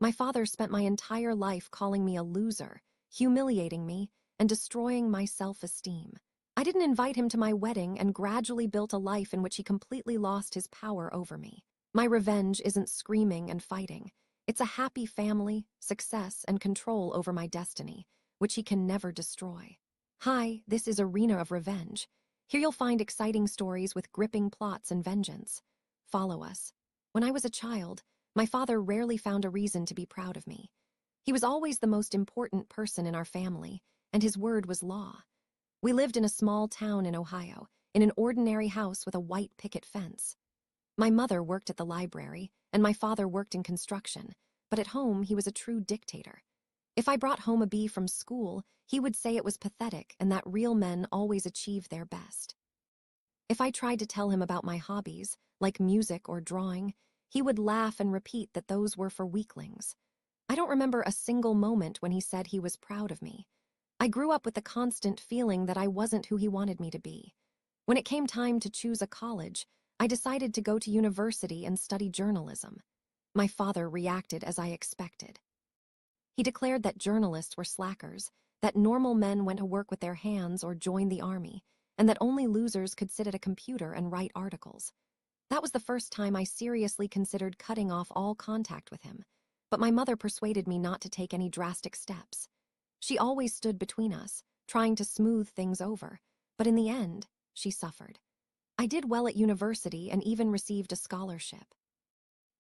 My father spent my entire life calling me a loser, humiliating me, and destroying my self-esteem. I didn't invite him to my wedding and gradually built a life in which he completely lost his power over me. My revenge isn't screaming and fighting. It's a happy family, success, and control over my destiny, which he can never destroy. Hi, this is Arena of Revenge. Here you'll find exciting stories with gripping plots and vengeance. Follow us. When I was a child, my father rarely found a reason to be proud of me. He was always the most important person in our family, and his word was law. We lived in a small town in Ohio, in an ordinary house with a white picket fence. My mother worked at the library, and my father worked in construction, but at home he was a true dictator. If I brought home a B from school, he would say it was pathetic and that real men always achieve their best. If I tried to tell him about my hobbies, like music or drawing, he would laugh and repeat that those were for weaklings. I don't remember a single moment when he said he was proud of me. I grew up with the constant feeling that I wasn't who he wanted me to be. When it came time to choose a college, I decided to go to university and study journalism. My father reacted as I expected. He declared that journalists were slackers, that normal men went to work with their hands or joined the army, and that only losers could sit at a computer and write articles. That was the first time I seriously considered cutting off all contact with him, but my mother persuaded me not to take any drastic steps. She always stood between us, trying to smooth things over, but in the end, she suffered. I did well at university and even received a scholarship.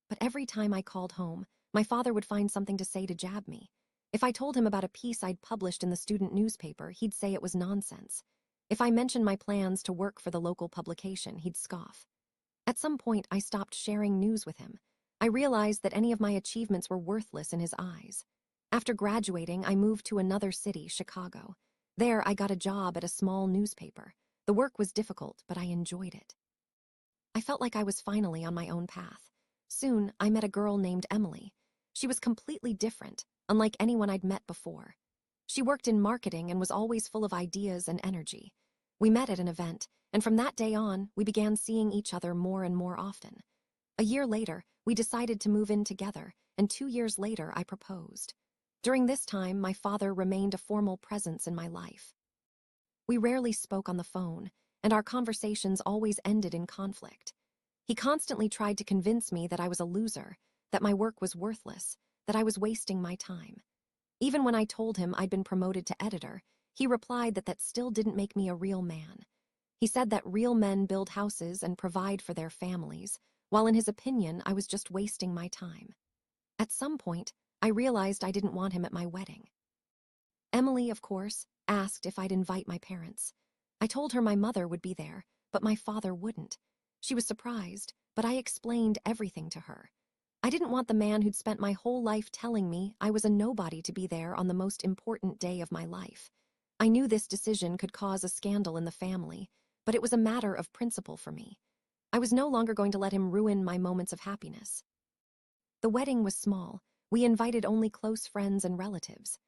But every time I called home, my father would find something to say to jab me. If I told him about a piece I'd published in the student newspaper, he'd say it was nonsense. If I mentioned my plans to work for the local publication, he'd scoff. At some point, I stopped sharing news with him. I realized that any of my achievements were worthless in his eyes. After graduating, I moved to another city, Chicago. There, I got a job at a small newspaper. The work was difficult, but I enjoyed it. I felt like I was finally on my own path. Soon, I met a girl named Emily. She was completely different, unlike anyone I'd met before. She worked in marketing and was always full of ideas and energy. We met at an event, and from that day on, we began seeing each other more and more often. A year later, we decided to move in together, and 2 years later, I proposed. During this time, my father remained a formal presence in my life. We rarely spoke on the phone, and our conversations always ended in conflict. He constantly tried to convince me that I was a loser, that my work was worthless, that I was wasting my time. Even when I told him I'd been promoted to editor, he replied that that still didn't make me a real man. He said that real men build houses and provide for their families, while in his opinion, I was just wasting my time. At some point, I realized I didn't want him at my wedding. Emily, of course, asked if I'd invite my parents. I told her my mother would be there, but my father wouldn't. She was surprised, but I explained everything to her. I didn't want the man who'd spent my whole life telling me I was a nobody to be there on the most important day of my life. I knew this decision could cause a scandal in the family, but it was a matter of principle for me. I was no longer going to let him ruin my moments of happiness. The wedding was small. We invited only close friends and relatives.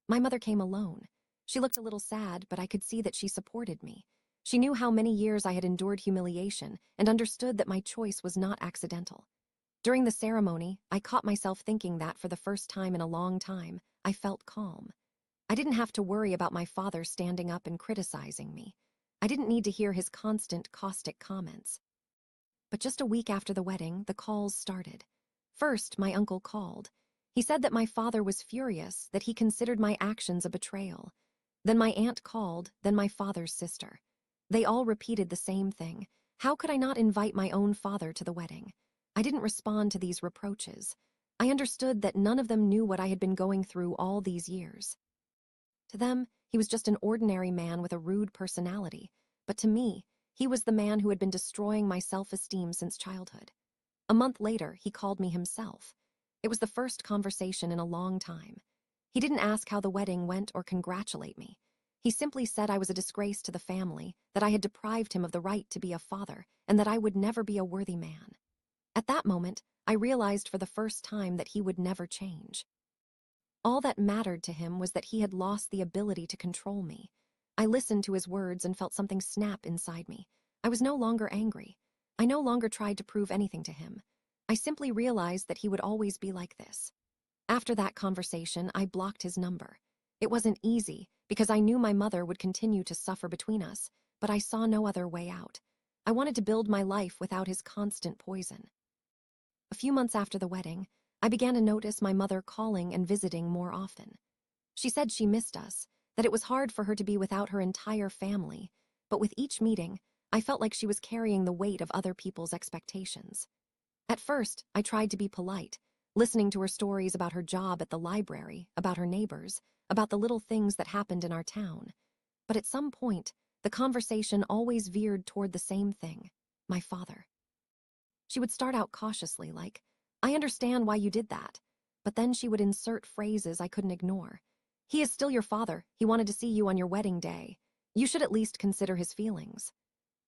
My mother came alone. She looked a little sad, but I could see that she supported me. She knew how many years I had endured humiliation and understood that my choice was not accidental. During the ceremony, I caught myself thinking that for the first time in a long time, I felt calm. I didn't have to worry about my father standing up and criticizing me. I didn't need to hear his constant caustic comments. But just a week after the wedding, the calls started. First, my uncle called. He said that my father was furious, that he considered my actions a betrayal. Then my aunt called, then my father's sister. They all repeated the same thing. How could I not invite my own father to the wedding? I didn't respond to these reproaches. I understood that none of them knew what I had been going through all these years. To them, he was just an ordinary man with a rude personality, but to me, he was the man who had been destroying my self-esteem since childhood. A month later, he called me himself. It was the first conversation in a long time. He didn't ask how the wedding went or congratulate me. He simply said I was a disgrace to the family, that I had deprived him of the right to be a father, and that I would never be a worthy man. At that moment, I realized for the first time that he would never change. All that mattered to him was that he had lost the ability to control me. I listened to his words and felt something snap inside me. I was no longer angry. I no longer tried to prove anything to him. I simply realized that he would always be like this. After that conversation, I blocked his number. It wasn't easy, because I knew my mother would continue to suffer between us, but I saw no other way out. I wanted to build my life without his constant poison. A few months after the wedding, I began to notice my mother calling and visiting more often. She said she missed us, that it was hard for her to be without her entire family, but with each meeting, I felt like she was carrying the weight of other people's expectations. At first, I tried to be polite, listening to her stories about her job at the library, about her neighbors, about the little things that happened in our town. But at some point, the conversation always veered toward the same thing: my father. She would start out cautiously, like, "I understand why you did that," but then she would insert phrases I couldn't ignore. "He is still your father. He wanted to see you on your wedding day. You should at least consider his feelings."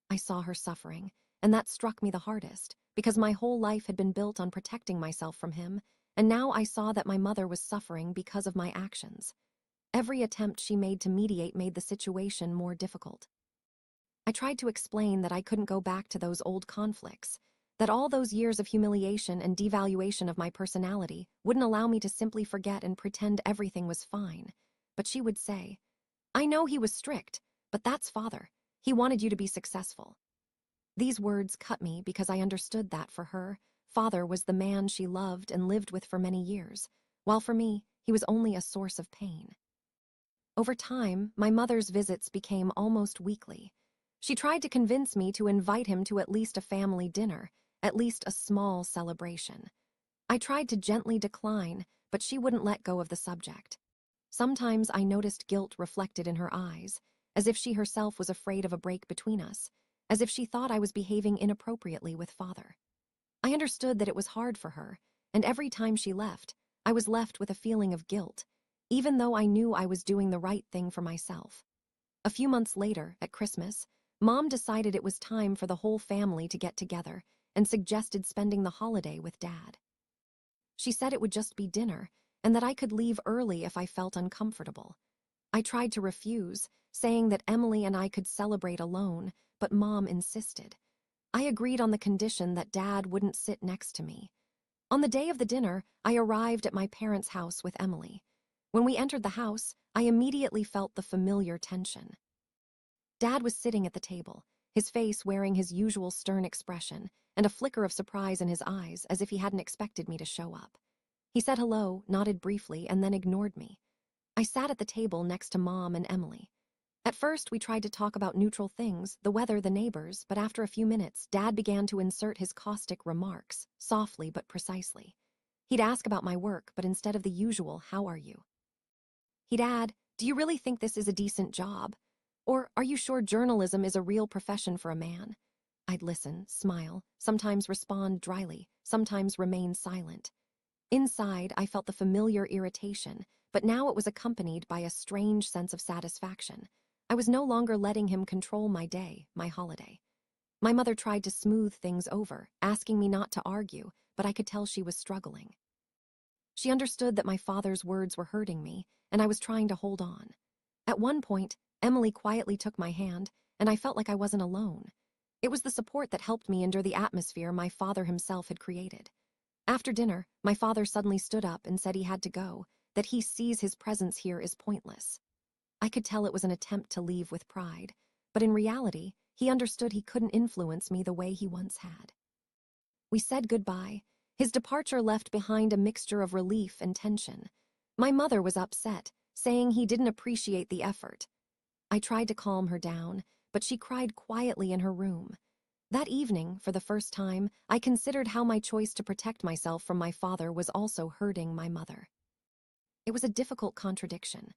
I saw her suffering, and that struck me the hardest, because my whole life had been built on protecting myself from him, and now I saw that my mother was suffering because of my actions. Every attempt she made to mediate made the situation more difficult. I tried to explain that I couldn't go back to those old conflicts, that all those years of humiliation and devaluation of my personality wouldn't allow me to simply forget and pretend everything was fine. But she would say, "I know he was strict, but that's father. He wanted you to be successful." These words cut me because I understood that for her, father was the man she loved and lived with for many years, while for me, he was only a source of pain. Over time, my mother's visits became almost weekly. She tried to convince me to invite him to at least a family dinner, at least a small celebration. I tried to gently decline, but she wouldn't let go of the subject. Sometimes I noticed guilt reflected in her eyes, as if she herself was afraid of a break between us, as if she thought I was behaving inappropriately with father. I understood that it was hard for her, and every time she left, I was left with a feeling of guilt, even though I knew I was doing the right thing for myself. A few months later, at Christmas, Mom decided it was time for the whole family to get together and suggested spending the holiday with Dad. She said it would just be dinner, and that I could leave early if I felt uncomfortable. I tried to refuse, saying that Emily and I could celebrate alone, but Mom insisted. I agreed on the condition that Dad wouldn't sit next to me. On the day of the dinner, I arrived at my parents' house with Emily. When we entered the house, I immediately felt the familiar tension. Dad was sitting at the table, his face wearing his usual stern expression, and a flicker of surprise in his eyes as if he hadn't expected me to show up. He said hello, nodded briefly, and then ignored me. I sat at the table next to Mom and Emily. At first, we tried to talk about neutral things, the weather, the neighbors, but after a few minutes, Dad began to insert his caustic remarks, softly but precisely. He'd ask about my work, but instead of the usual, "How are you?" he'd add, "Do you really think this is a decent job?" Or, "Are you sure journalism is a real profession for a man?" I'd listen, smile, sometimes respond dryly, sometimes remain silent. Inside, I felt the familiar irritation, but now it was accompanied by a strange sense of satisfaction. I was no longer letting him control my day, my holiday. My mother tried to smooth things over, asking me not to argue, but I could tell she was struggling. She understood that my father's words were hurting me, and I was trying to hold on. At one point, Emily quietly took my hand, and I felt like I wasn't alone. It was the support that helped me endure the atmosphere my father himself had created. After dinner, my father suddenly stood up and said he had to go, that he sees his presence here is pointless. I could tell it was an attempt to leave with pride, but in reality, he understood he couldn't influence me the way he once had. We said goodbye. His departure left behind a mixture of relief and tension. My mother was upset, saying he didn't appreciate the effort. I tried to calm her down, but she cried quietly in her room. That evening, for the first time, I considered how my choice to protect myself from my father was also hurting my mother. It was a difficult contradiction.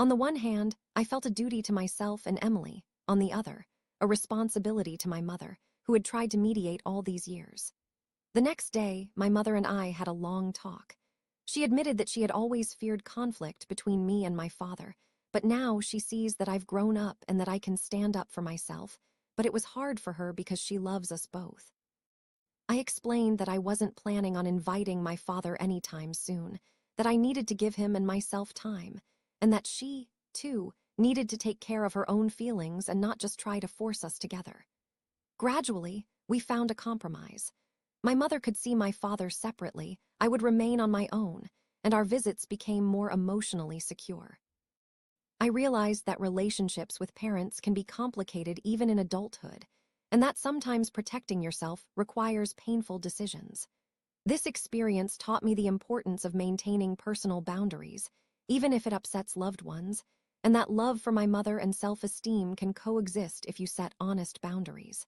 On the one hand, I felt a duty to myself and Emily; on the other, a responsibility to my mother, who had tried to mediate all these years. The next day, my mother and I had a long talk. She admitted that she had always feared conflict between me and my father, but now she sees that I've grown up and that I can stand up for myself, but it was hard for her because she loves us both. I explained that I wasn't planning on inviting my father anytime soon, that I needed to give him and myself time, and that she, too, needed to take care of her own feelings and not just try to force us together. Gradually, we found a compromise. My mother could see my father separately, I would remain on my own, and our visits became more emotionally secure. I realized that relationships with parents can be complicated even in adulthood, and that sometimes protecting yourself requires painful decisions. This experience taught me the importance of maintaining personal boundaries, even if it upsets loved ones, and that love for my mother and self-esteem can coexist if you set honest boundaries.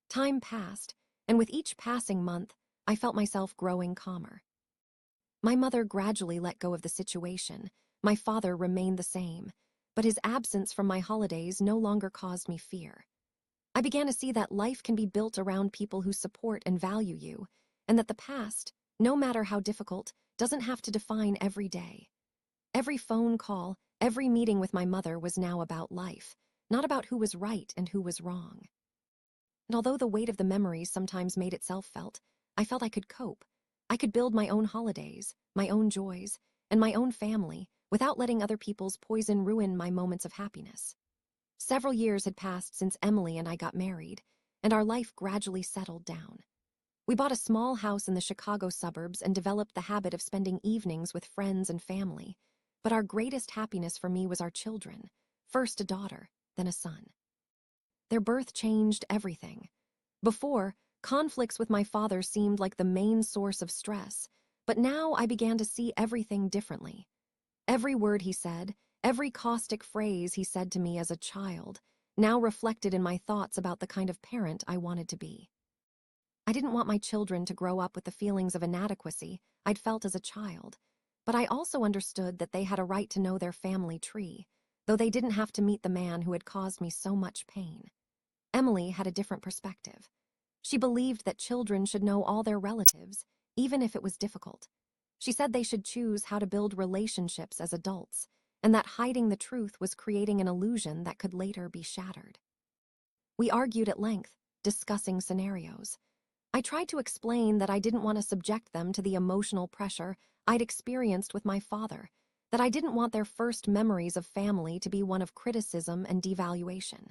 Time passed, and with each passing month, I felt myself growing calmer. My mother gradually let go of the situation. My father remained the same, but his absence from my holidays no longer caused me fear. I began to see that life can be built around people who support and value you, and that the past, no matter how difficult, doesn't have to define every day. Every phone call, every meeting with my mother was now about life, not about who was right and who was wrong. And although the weight of the memories sometimes made itself felt, I felt I could cope. I could build my own holidays, my own joys, and my own family without letting other people's poison ruin my moments of happiness. Several years had passed since Emily and I got married, and our life gradually settled down. We bought a small house in the Chicago suburbs and developed the habit of spending evenings with friends and family. But our greatest happiness for me was our children, first a daughter, then a son. Their birth changed everything. Before, conflicts with my father seemed like the main source of stress, but now I began to see everything differently. Every word he said, every caustic phrase he said to me as a child, now reflected in my thoughts about the kind of parent I wanted to be. I didn't want my children to grow up with the feelings of inadequacy I'd felt as a child, but I also understood that they had a right to know their family tree, though they didn't have to meet the man who had caused me so much pain. Emily had a different perspective. She believed that children should know all their relatives, even if it was difficult. She said they should choose how to build relationships as adults, and that hiding the truth was creating an illusion that could later be shattered. We argued at length, discussing scenarios. I tried to explain that I didn't want to subject them to the emotional pressure I'd experienced with my father, that I didn't want their first memories of family to be one of criticism and devaluation.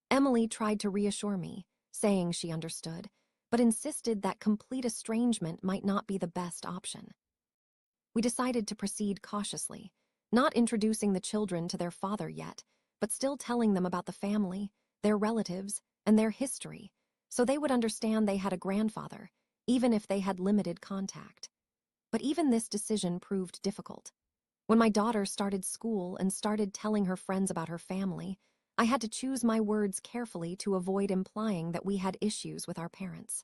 Emily tried to reassure me, saying she understood, but insisted that complete estrangement might not be the best option. We decided to proceed cautiously, not introducing the children to their father yet, but still telling them about the family, their relatives, and their history, so they would understand they had a grandfather, even if they had limited contact. But even this decision proved difficult. When my daughter started school and started telling her friends about her family, I had to choose my words carefully to avoid implying that we had issues with our parents.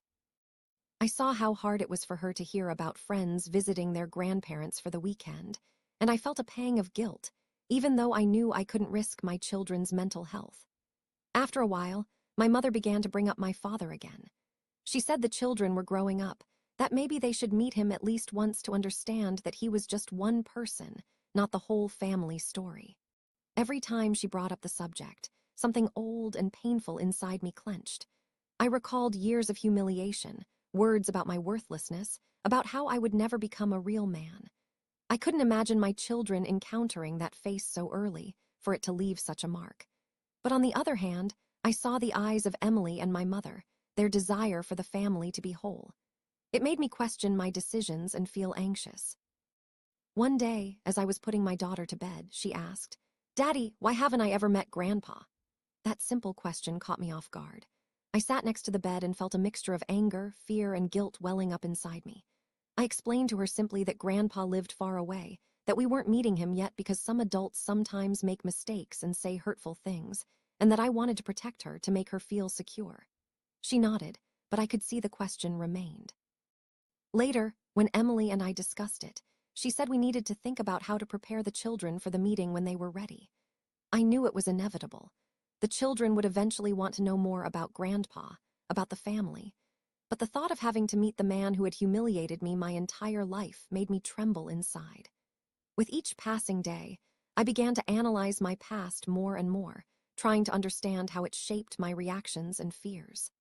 I saw how hard it was for her to hear about friends visiting their grandparents for the weekend, and I felt a pang of guilt, even though I knew I couldn't risk my children's mental health. After a while, my mother began to bring up my father again. She said the children were growing up, that maybe they should meet him at least once to understand that he was just one person, not the whole family story. Every time she brought up the subject, something old and painful inside me clenched. I recalled years of humiliation, words about my worthlessness, about how I would never become a real man. I couldn't imagine my children encountering that face so early, for it to leave such a mark. But on the other hand, I saw the eyes of Emily and my mother, their desire for the family to be whole. It made me question my decisions and feel anxious. One day, as I was putting my daughter to bed, she asked, "Daddy, why haven't I ever met Grandpa?" That simple question caught me off guard. I sat next to the bed and felt a mixture of anger, fear, and guilt welling up inside me. I explained to her simply that Grandpa lived far away, that we weren't meeting him yet because some adults sometimes make mistakes and say hurtful things, and that I wanted to protect her to make her feel secure. She nodded, but I could see the question remained. Later, when Emily and I discussed it, she said we needed to think about how to prepare the children for the meeting when they were ready. I knew it was inevitable. The children would eventually want to know more about Grandpa, about the family. But the thought of having to meet the man who had humiliated me my entire life made me tremble inside. With each passing day, I began to analyze my past more and more, trying to understand how it shaped my reactions and fears.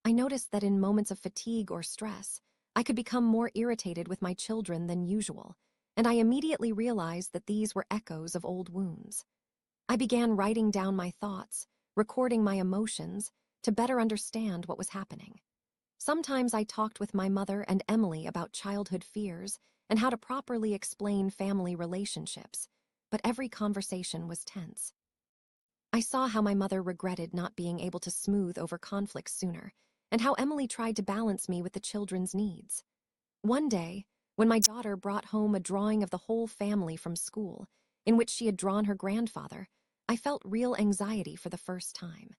I noticed that in moments of fatigue or stress, I could become more irritated with my children than usual, and I immediately realized that these were echoes of old wounds. I began writing down my thoughts, recording my emotions, to better understand what was happening. Sometimes I talked with my mother and Emily about childhood fears, and how to properly explain family relationships, but every conversation was tense. I saw how my mother regretted not being able to smooth over conflicts sooner, and how Emily tried to balance me with the children's needs. One day, when my daughter brought home a drawing of the whole family from school, in which she had drawn her grandfather, I felt real anxiety for the first time.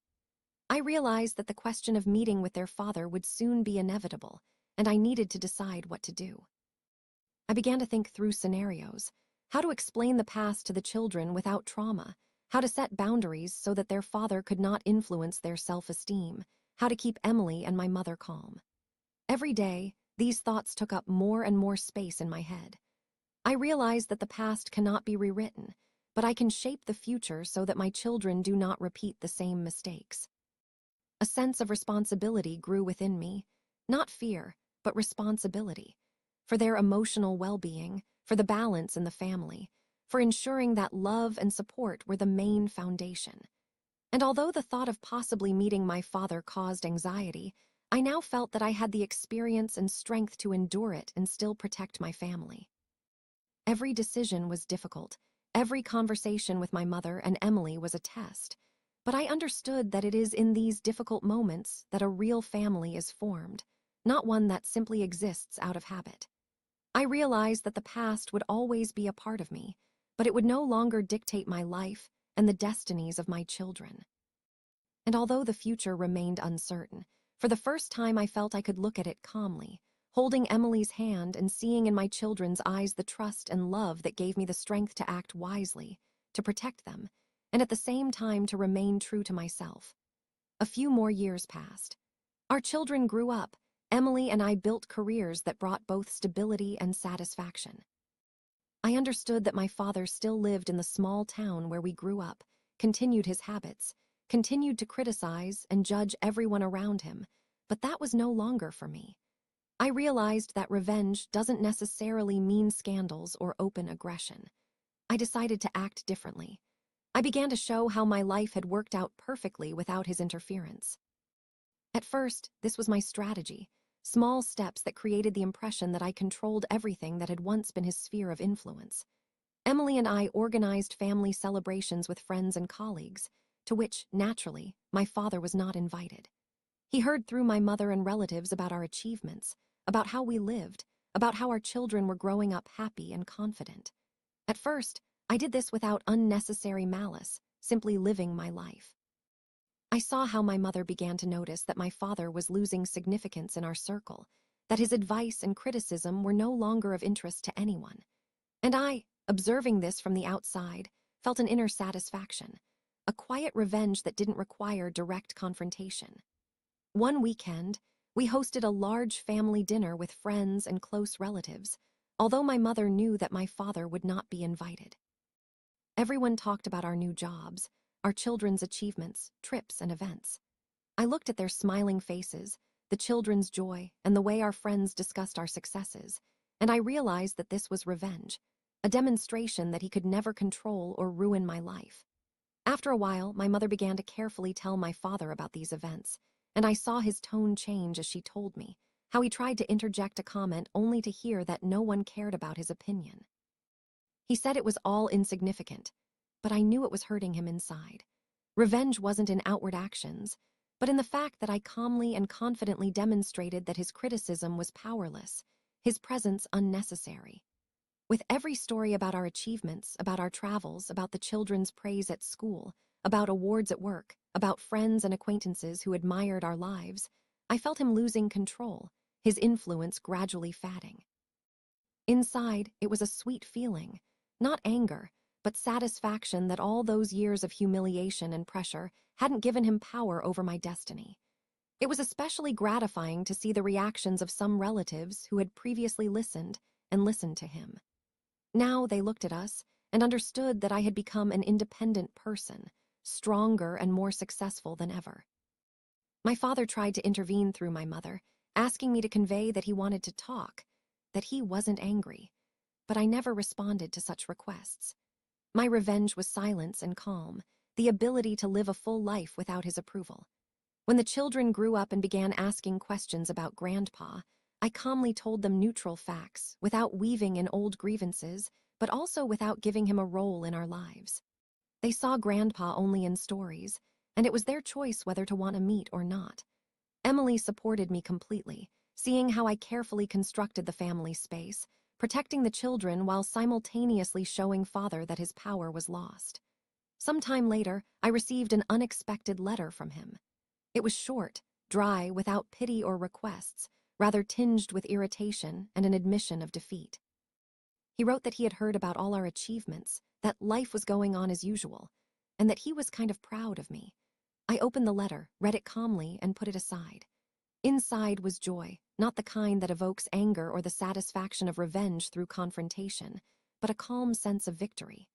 I realized that the question of meeting with their father would soon be inevitable, and I needed to decide what to do. I began to think through scenarios: how to explain the past to the children without trauma, how to set boundaries so that their father could not influence their self-esteem, how to keep Emily and my mother calm. Every day, these thoughts took up more and more space in my head. I realized that the past cannot be rewritten, but I can shape the future so that my children do not repeat the same mistakes. A sense of responsibility grew within me, not fear, but responsibility, for their emotional well-being, for the balance in the family, for ensuring that love and support were the main foundation. And although the thought of possibly meeting my father caused anxiety, I now felt that I had the experience and strength to endure it and still protect my family. Every decision was difficult. Every conversation with my mother and Emily was a test. But I understood that it is in these difficult moments that a real family is formed, not one that simply exists out of habit. I realized that the past would always be a part of me, but it would no longer dictate my life and the destinies of my children. And although the future remained uncertain, for the first time I felt I could look at it calmly, holding Emily's hand and seeing in my children's eyes the trust and love that gave me the strength to act wisely, to protect them, and at the same time to remain true to myself. A few more years passed. Our children grew up. Emily and I built careers that brought both stability and satisfaction. I understood that my father still lived in the small town where we grew up, continued his habits, continued to criticize and judge everyone around him, but that was no longer for me. I realized that revenge doesn't necessarily mean scandals or open aggression. I decided to act differently. I began to show how my life had worked out perfectly without his interference. At first, this was my strategy, small steps that created the impression that I controlled everything that had once been his sphere of influence. Emily and I organized family celebrations with friends and colleagues, to which, naturally, my father was not invited. He heard through my mother and relatives about our achievements, about how we lived, about how our children were growing up happy and confident. At first, I did this without unnecessary malice, simply living my life. I saw how my mother began to notice that my father was losing significance in our circle, that his advice and criticism were no longer of interest to anyone. And I, observing this from the outside, felt an inner satisfaction, a quiet revenge that didn't require direct confrontation. One weekend, we hosted a large family dinner with friends and close relatives, although my mother knew that my father would not be invited. Everyone talked about our new jobs, our children's achievements, trips, and events. I looked at their smiling faces, the children's joy, and the way our friends discussed our successes, and I realized that this was revenge, a demonstration that he could never control or ruin my life. After a while, my mother began to carefully tell my father about these events, and I saw his tone change as she told me, how he tried to interject a comment only to hear that no one cared about his opinion. He said it was all insignificant, but I knew it was hurting him inside. Revenge wasn't in outward actions, but in the fact that I calmly and confidently demonstrated that his criticism was powerless, his presence unnecessary. With every story about our achievements, about our travels, about the children's praise at school, about awards at work, about friends and acquaintances who admired our lives, I felt him losing control, his influence gradually fading. Inside, it was a sweet feeling, not anger, but satisfaction that all those years of humiliation and pressure hadn't given him power over my destiny. It was especially gratifying to see the reactions of some relatives who had previously listened and listened to him. Now they looked at us and understood that I had become an independent person, stronger and more successful than ever. My father tried to intervene through my mother, asking me to convey that he wanted to talk, that he wasn't angry, but I never responded to such requests. My revenge was silence and calm, the ability to live a full life without his approval. When the children grew up and began asking questions about Grandpa, I calmly told them neutral facts, without weaving in old grievances, but also without giving him a role in our lives. They saw Grandpa only in stories, and it was their choice whether to want to meet or not. Emily supported me completely, seeing how I carefully constructed the family space, protecting the children while simultaneously showing Father that his power was lost. Some time later, I received an unexpected letter from him. It was short, dry, without pity or requests, rather tinged with irritation and an admission of defeat. He wrote that he had heard about all our achievements, that life was going on as usual, and that he was kind of proud of me. I opened the letter, read it calmly, and put it aside. Inside was joy, not the kind that evokes anger or the satisfaction of revenge through confrontation, but a calm sense of victory.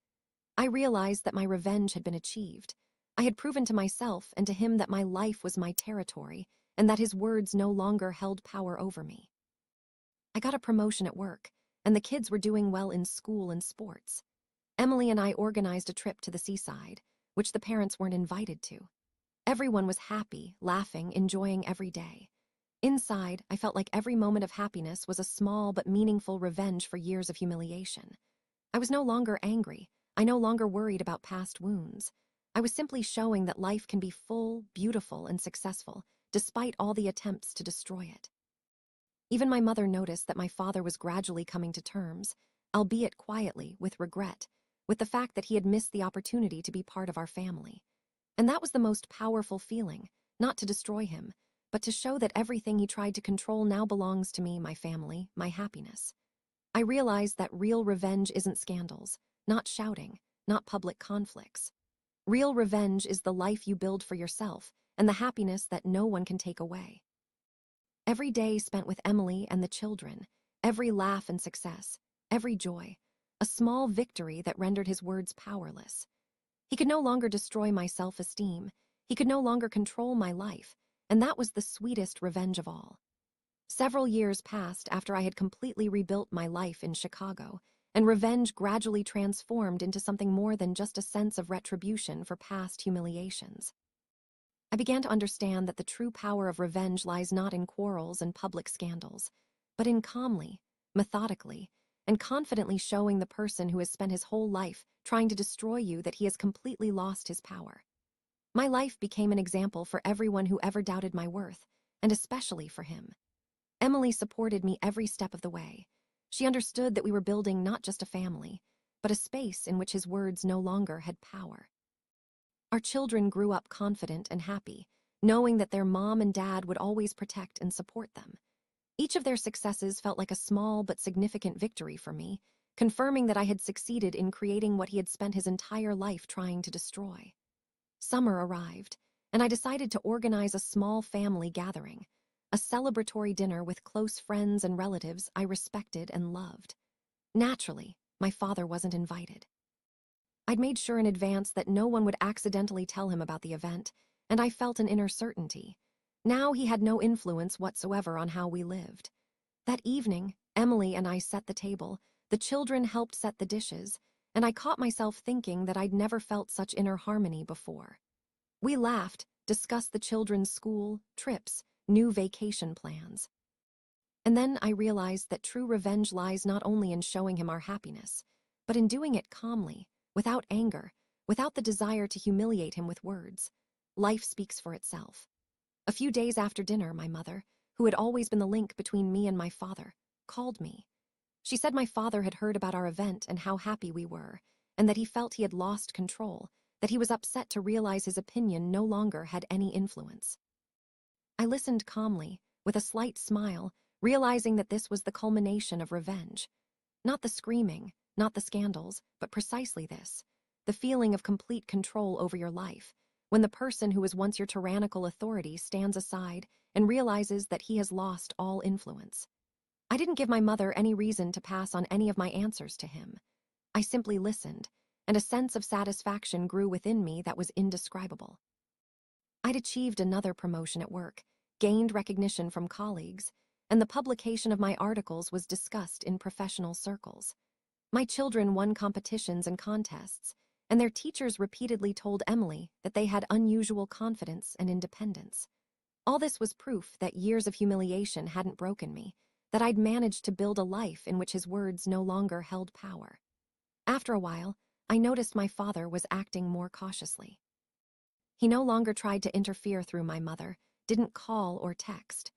I realized that my revenge had been achieved. I had proven to myself and to him that my life was my territory, and that his words no longer held power over me. I got a promotion at work, and the kids were doing well in school and sports. Emily and I organized a trip to the seaside, which the parents weren't invited to. Everyone was happy, laughing, enjoying every day. Inside, I felt like every moment of happiness was a small but meaningful revenge for years of humiliation. I was no longer angry. I no longer worried about past wounds. I was simply showing that life can be full, beautiful, and successful, despite all the attempts to destroy it. Even my mother noticed that my father was gradually coming to terms, albeit quietly, with regret, with the fact that he had missed the opportunity to be part of our family. And that was the most powerful feeling, not to destroy him, but to show that everything he tried to control now belongs to me, my family, my happiness. I realized that real revenge isn't scandals, not shouting, not public conflicts. Real revenge is the life you build for yourself and the happiness that no one can take away. Every day spent with Emily and the children, every laugh and success, every joy, a small victory that rendered his words powerless. He could no longer destroy my self-esteem. He could no longer control my life, and that was the sweetest revenge of all. Several years passed after I had completely rebuilt my life in Chicago, and revenge gradually transformed into something more than just a sense of retribution for past humiliations. I began to understand that the true power of revenge lies not in quarrels and public scandals, but in calmly, methodically, and confidently showing the person who has spent his whole life trying to destroy you that he has completely lost his power. My life became an example for everyone who ever doubted my worth, and especially for him. Emily supported me every step of the way. She understood that we were building not just a family, but a space in which his words no longer had power. Our children grew up confident and happy, knowing that their mom and dad would always protect and support them. Each of their successes felt like a small but significant victory for me, confirming that I had succeeded in creating what he had spent his entire life trying to destroy. Summer arrived, and I decided to organize a small family gathering, a celebratory dinner with close friends and relatives I respected and loved. Naturally, my father wasn't invited. I'd made sure in advance that no one would accidentally tell him about the event, and I felt an inner certainty. Now he had no influence whatsoever on how we lived. That evening, Emily and I set the table, the children helped set the dishes, and I caught myself thinking that I'd never felt such inner harmony before. We laughed, discussed the children's school, trips, new vacation plans. And then I realized that true revenge lies not only in showing him our happiness, but in doing it calmly, without anger, without the desire to humiliate him with words. Life speaks for itself. A few days after dinner, my mother, who had always been the link between me and my father, called me. She said my father had heard about our event and how happy we were, and that he felt he had lost control, that he was upset to realize his opinion no longer had any influence. I listened calmly, with a slight smile, realizing that this was the culmination of revenge. Not the screaming, not the scandals, but precisely this, the feeling of complete control over your life, when the person who was once your tyrannical authority stands aside and realizes that he has lost all influence. I didn't give my mother any reason to pass on any of my answers to him. I simply listened, and a sense of satisfaction grew within me that was indescribable. I'd achieved another promotion at work, gained recognition from colleagues, and the publication of my articles was discussed in professional circles. My children won competitions and contests, and their teachers repeatedly told Emily that they had unusual confidence and independence. All this was proof that years of humiliation hadn't broken me, that I'd managed to build a life in which his words no longer held power. After a while, I noticed my father was acting more cautiously. He no longer tried to interfere through my mother, didn't call or text.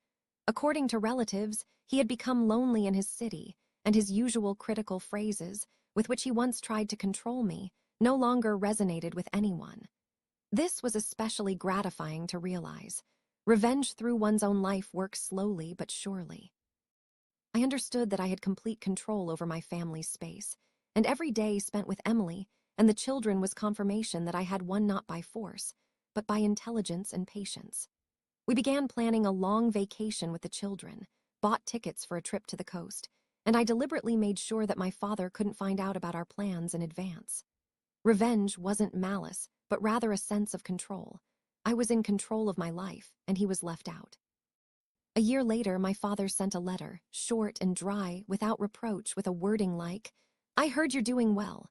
According to relatives, he had become lonely in his city, and his usual critical phrases, with which he once tried to control me, no longer resonated with anyone. This was especially gratifying to realize. Revenge through one's own life works slowly but surely. I understood that I had complete control over my family's space, and every day spent with Emily and the children was confirmation that I had won not by force, but by intelligence and patience. We began planning a long vacation with the children, bought tickets for a trip to the coast, and I deliberately made sure that my father couldn't find out about our plans in advance. Revenge wasn't malice, but rather a sense of control. I was in control of my life, and he was left out. A year later, my father sent a letter, short and dry, without reproach, with a wording like, "I heard you're doing well."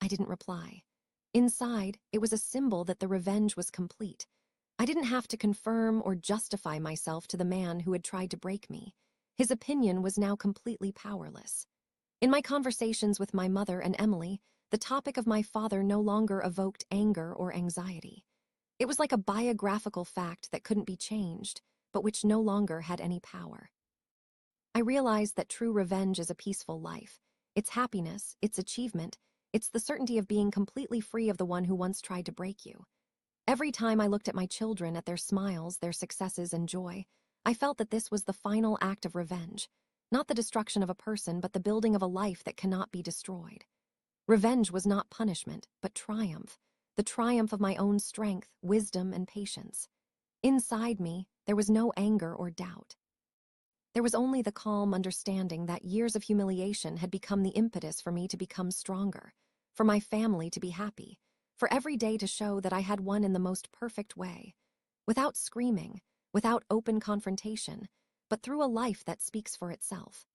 I didn't reply. Inside, it was a symbol that the revenge was complete. I didn't have to confirm or justify myself to the man who had tried to break me. His opinion was now completely powerless. In my conversations with my mother and Emily, the topic of my father no longer evoked anger or anxiety. It was like a biographical fact that couldn't be changed, but which no longer had any power. I realized that true revenge is a peaceful life. It's happiness, it's achievement, it's the certainty of being completely free of the one who once tried to break you. Every time I looked at my children, at their smiles, their successes, and joy, I felt that this was the final act of revenge, not the destruction of a person, but the building of a life that cannot be destroyed. Revenge was not punishment, but triumph, the triumph of my own strength, wisdom, and patience. Inside me, there was no anger or doubt. There was only the calm understanding that years of humiliation had become the impetus for me to become stronger, for my family to be happy, for every day to show that I had won in the most perfect way, without screaming, without open confrontation, but through a life that speaks for itself.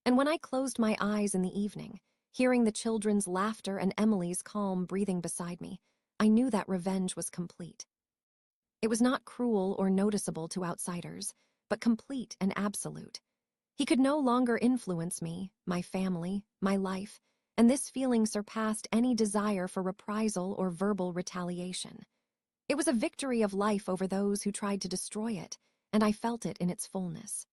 And when I closed my eyes in the evening, hearing the children's laughter and Emily's calm breathing beside me, I knew that revenge was complete. It was not cruel or noticeable to outsiders, but complete and absolute. He could no longer influence me, my family, my life, and this feeling surpassed any desire for reprisal or verbal retaliation. It was a victory of life over those who tried to destroy it, and I felt it in its fullness.